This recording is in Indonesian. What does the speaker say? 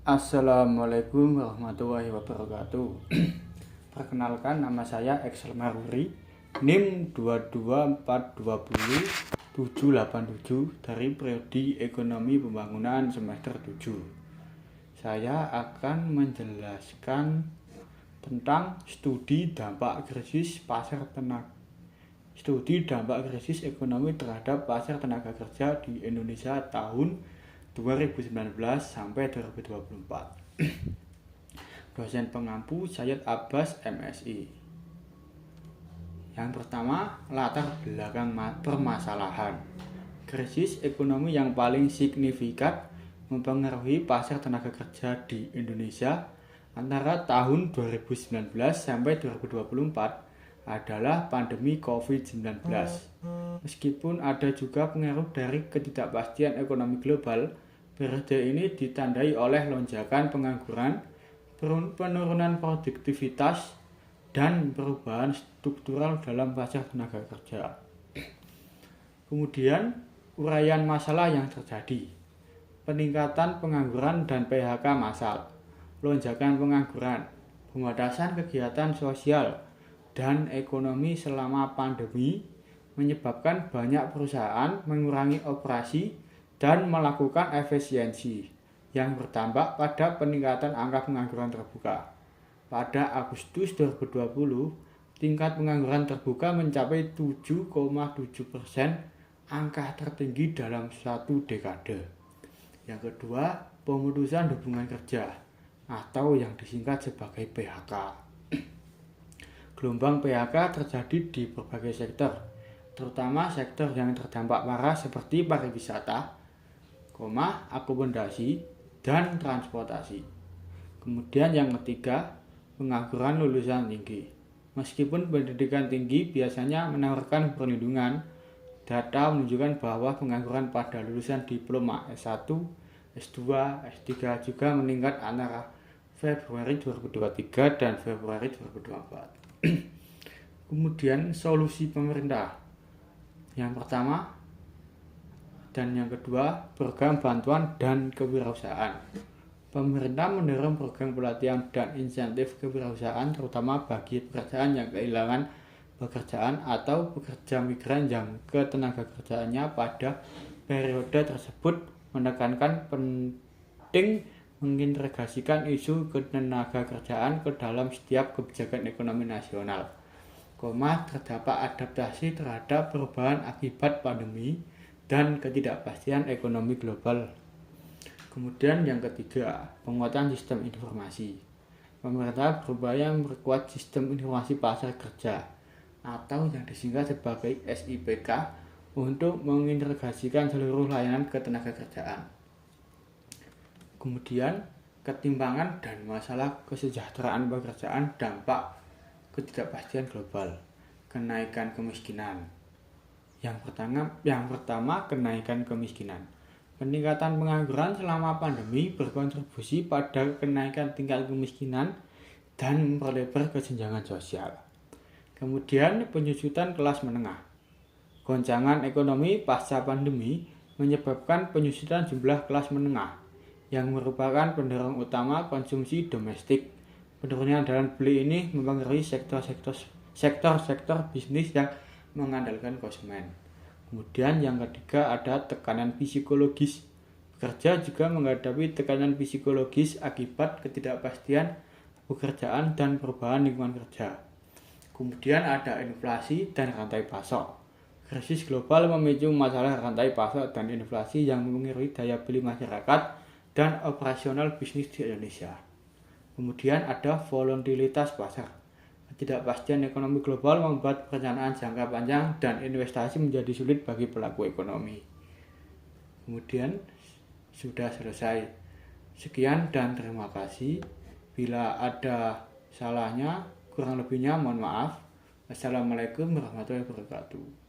Assalamualaikum warahmatullahi wabarakatuh. Perkenalkan, nama saya Excel Maruri, NIM 22420-787 dari Prodi Ekonomi Pembangunan semester 7. Saya akan menjelaskan tentang studi dampak krisis ekonomi terhadap pasar tenaga kerja di Indonesia tahun 2019 sampai 2024. Dosen pengampu Sayyid Abbas MSI. Yang pertama, latar belakang permasalahan. Krisis ekonomi yang paling signifikan mempengaruhi pasar tenaga kerja di Indonesia antara tahun 2019 sampai 2024 adalah pandemi COVID-19. Meskipun ada juga pengaruh dari ketidakpastian ekonomi global, periode ini ditandai oleh lonjakan pengangguran, penurunan produktivitas, dan perubahan struktural dalam pasar tenaga kerja. Kemudian, uraian masalah yang terjadi. Peningkatan pengangguran dan PHK massal, lonjakan pengangguran, pembatasan kegiatan sosial dan ekonomi selama pandemi menyebabkan banyak perusahaan mengurangi operasi dan melakukan efisiensi yang berdampak pada peningkatan angka pengangguran terbuka. Pada Agustus 2020, tingkat pengangguran terbuka mencapai 7,7%, angka tertinggi dalam satu dekade. Yang kedua, pemutusan hubungan kerja atau yang disingkat sebagai PHK. Gelombang PHK terjadi di berbagai sektor, terutama sektor yang terdampak parah seperti pariwisata, akomodasi, dan transportasi. Kemudian yang ketiga, pengangguran lulusan tinggi. Meskipun pendidikan tinggi biasanya menawarkan perlindungan, data menunjukkan bahwa pengangguran pada lulusan diploma S1, S2, S3 juga meningkat antara Februari 2023 dan Februari 2024. Kemudian solusi pemerintah. Yang pertama dan yang kedua, program bantuan dan kewirausahaan. Pemerintah mendorong program pelatihan dan insentif kewirausahaan terutama bagi pekerjaan yang kehilangan pekerjaan atau pekerja migran yang ketenaga kerjaannya pada periode tersebut, menekankan penting mengintegrasikan isu ketenaga kerjaan ke dalam setiap kebijakan ekonomi nasional. Terdapat adaptasi terhadap perubahan akibat pandemi dan ketidakpastian ekonomi global. Kemudian yang ketiga, penguatan sistem informasi. Pemerintah berupaya memperkuat sistem informasi pasar kerja atau yang disingkat sebagai SIPK untuk mengintegrasikan seluruh layanan ketenagakerjaan. Kemudian, ketimpangan dan masalah kesejahteraan pekerjaan, dampak ketidakpastian global, kenaikan kemiskinan. Yang pertama, kenaikan kemiskinan. Peningkatan pengangguran selama pandemi berkontribusi pada kenaikan tingkat kemiskinan dan memperlebar kesenjangan sosial. Kemudian, penyusutan kelas menengah. Goncangan ekonomi pasca pandemi menyebabkan penyusutan jumlah kelas menengah yang merupakan pendorong utama konsumsi domestik. Penurunan daya beli ini mempengaruhi sektor bisnis yang mengandalkan konsumen. Kemudian yang ketiga ada tekanan psikologis. Pekerja juga menghadapi tekanan psikologis akibat ketidakpastian pekerjaan dan perubahan lingkungan kerja. Kemudian ada inflasi dan rantai pasok. Krisis global memicu masalah rantai pasok dan inflasi yang mempengaruhi daya beli masyarakat dan operasional bisnis di Indonesia. Kemudian ada volatilitas pasar. Ketidakpastian ekonomi global membuat perencanaan jangka panjang dan investasi menjadi sulit bagi pelaku ekonomi. Kemudian sudah selesai. Sekian dan terima kasih. Bila ada salahnya, kurang lebihnya mohon maaf. Wassalamualaikum warahmatullahi wabarakatuh.